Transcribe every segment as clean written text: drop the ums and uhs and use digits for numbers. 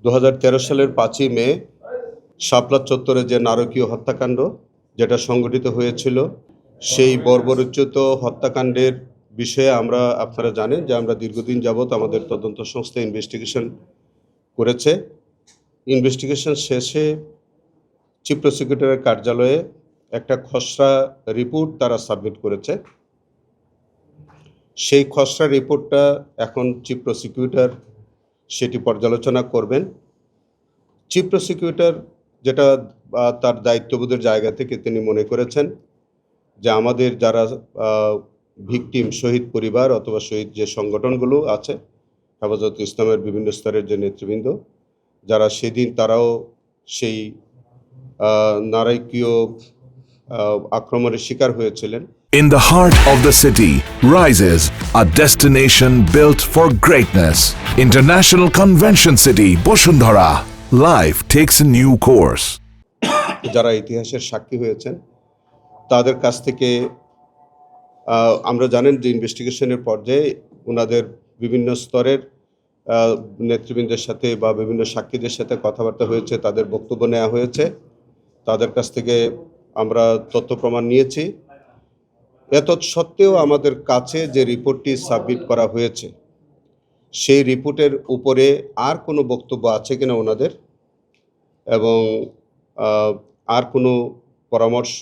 2013 সালের 5ই মে শাপলা চত্বরে যে নারকীয় হত্যাকাণ্ড যেটা সংঘটিত হয়েছিল, সেই বর্বরোচিত হত্যাকাণ্ডের বিষয়ে আপনারা জানেন যে আমরা দীর্ঘদিন যাবৎ আমাদের তদন্ত সংস্থা ইনভেস্টিগেশন করেছে। ইনভেস্টিগেশন শেষে চিফ প্রসিকিউটরের কার্যালয়ে একটা খসড়া রিপোর্ট তারা সাবমিট করেছে। সেই খসড়া রিপোর্টটা এখন চিফ প্রসিকিউটর সেটি পর্যালোচনা করবেন। চিফ প্রসিকিউটর যেটা তার দায়িত্ববোধের জায়গা থেকে তিনি মনে করেছেন যে আমাদের যারা ভিকটিম শহীদ পরিবার অথবা শহীদ যে সংগঠনগুলো আছে, হেফাজতে ইসলামের বিভিন্ন স্তরের যে নেতৃবৃন্দ যারা সেদিন তারাও সেই নারকীয় আক্রমণের শিকার হয়েছিলেন। In the heart of the city rises a destination built for greatness. International Convention City, Bosundhara. Life takes a new course. যারা ইতিহাসের সাক্ষী হয়েছেন তাদের কাছ থেকে আমরা জানেন যে ইনভেস্টিগেশনের পর্যায়ে ওনাদের বিভিন্ন স্তরের নেতৃবৃন্দের সাথে বা বিভিন্ন সাক্ষীদের সাথে কথাবার্তা হয়েছে, তাদের বক্তব্য নেওয়া হয়েছে, তাদের কাছ থেকে আমরা তথ্য প্রমাণ নিয়েছি। সত্ত্বেও আমাদের কাছে যে রিপোর্টটি সাবমিট করা হয়েছে সেই রিপোর্টের উপরে আর কোনো বক্তব্য আছে কিনা ওনাদের, এবং আর কোনো পরামর্শ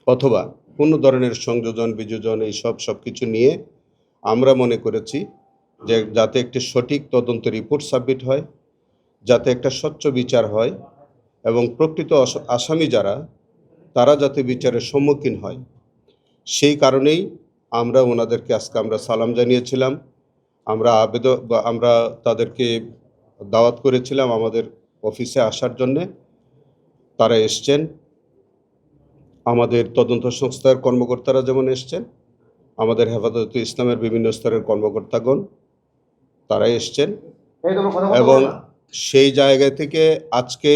অথবা কোনো ধরনের সংযোজন বিযোজন সব কিছু নিয়ে আমরা মনে করেছি যে যাতে একটি সঠিক তদন্ত রিপোর্ট সাবমিট হয়, যাতে একটা স্বচ্ছ বিচার হয় এবং প্রকৃত আসামি যারা তারা যাতে বিচারের সম্মুখীন হয়, সেই কারণেই আমরা ওনাদেরকে আজকে আমরা সালাম জানিয়েছিলাম। আমরা তাদেরকে দাওয়াত করেছিলাম আমাদের অফিসে আসার জন্যে। তারা এসছেন, আমাদের তদন্ত সংস্থার কর্মকর্তারা যেমন এসছেন, আমাদের হেফাজতে ইসলামের বিভিন্ন স্তরের কর্মকর্তাগণ তারা এসছেন, এবং সেই জায়গা থেকে আজকে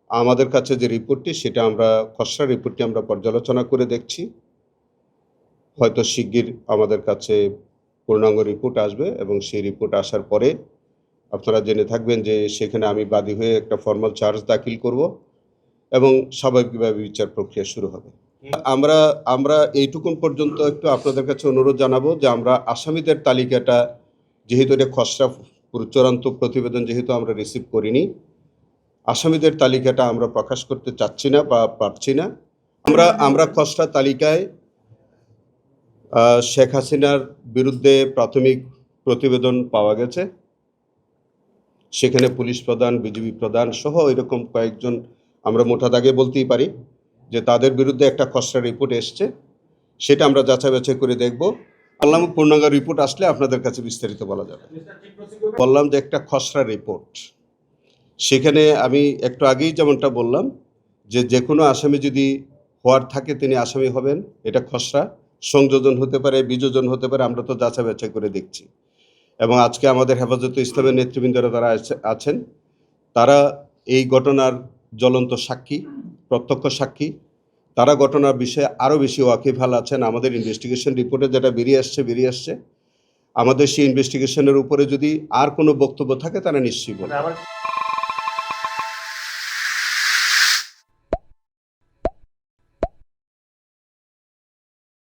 আমাদের কাছে যে রিপোর্টটি সেটা খসড়া রিপোর্টটি আমরা পর্যালোচনা করে দেখছি। হয়তো শিগগির আমাদের কাছে পূর্ণাঙ্গ রিপোর্ট আসবে এবং সেই রিপোর্ট আসার পরে আপনারা জেনে থাকবেন যে সেখানে আমি বাদী হয়ে একটা ফর্মাল চার্জ দাখিল করব এবং স্বাভাবিকভাবে বিচার প্রক্রিয়া শুরু হবে। আমরা এইটুকুন পর্যন্ত একটু আপনাদের কাছে অনুরোধ জানাবো যে আমরা আসামিদের তালিকাটা যেহেতু এটা খসড়া চূড়ান্ত প্রতিবেদন যেহেতু আমরা রিসিভ করিনি, আসামিদের তালিকাটা আমরা প্রকাশ করতে চাচ্ছি না বা পারছি না। আমরা খসড়া তালিকায় শেখ হাসিনার বিরুদ্ধে প্রাথমিক প্রতিবেদন পাওয়া গেছে, সেখানে পুলিশ প্রধান, বিজিবি প্রধান সহ এরকম কয়েকজন আমরা মোটা দাগে বলতেই পারি যে তাদের বিরুদ্ধে একটা খসড়া রিপোর্ট এসছে, সেটা আমরা যাচাই বাছাই করে দেখব। বললাম পূর্ণাঙ্গ রিপোর্ট আসলে আপনাদের কাছে বিস্তারিত বলা যাবে। বললাম যে একটা খসড়া রিপোর্ট, সেখানে আমি একটু আগেই যেমনটা বললাম যে কোনো আসামি যদি হওয়ার থাকে তিনি আসামি হবেন, এটা খসড়া, সংযোজন হতে পারে, বিযোজন হতে পারে, আমরা তো যাচাই বাছাই করে দেখছি। এবং আজকে আমাদের হেফাজতে ইসলামের নেতৃবৃন্দরা যারা আছেন তারা এই ঘটনার জ্বলন্ত সাক্ষী, প্রত্যক্ষ সাক্ষী, তারা ঘটনার বিষয়ে আরও বেশি ওয়াকিবহাল আছেন। আমাদের ইনভেস্টিগেশন রিপোর্টে যেটা বেরিয়ে আসছে, আমাদের সেই ইনভেস্টিগেশনের উপরে যদি আর কোনো বক্তব্য থাকে তারা নিশ্চয়ই বলবে।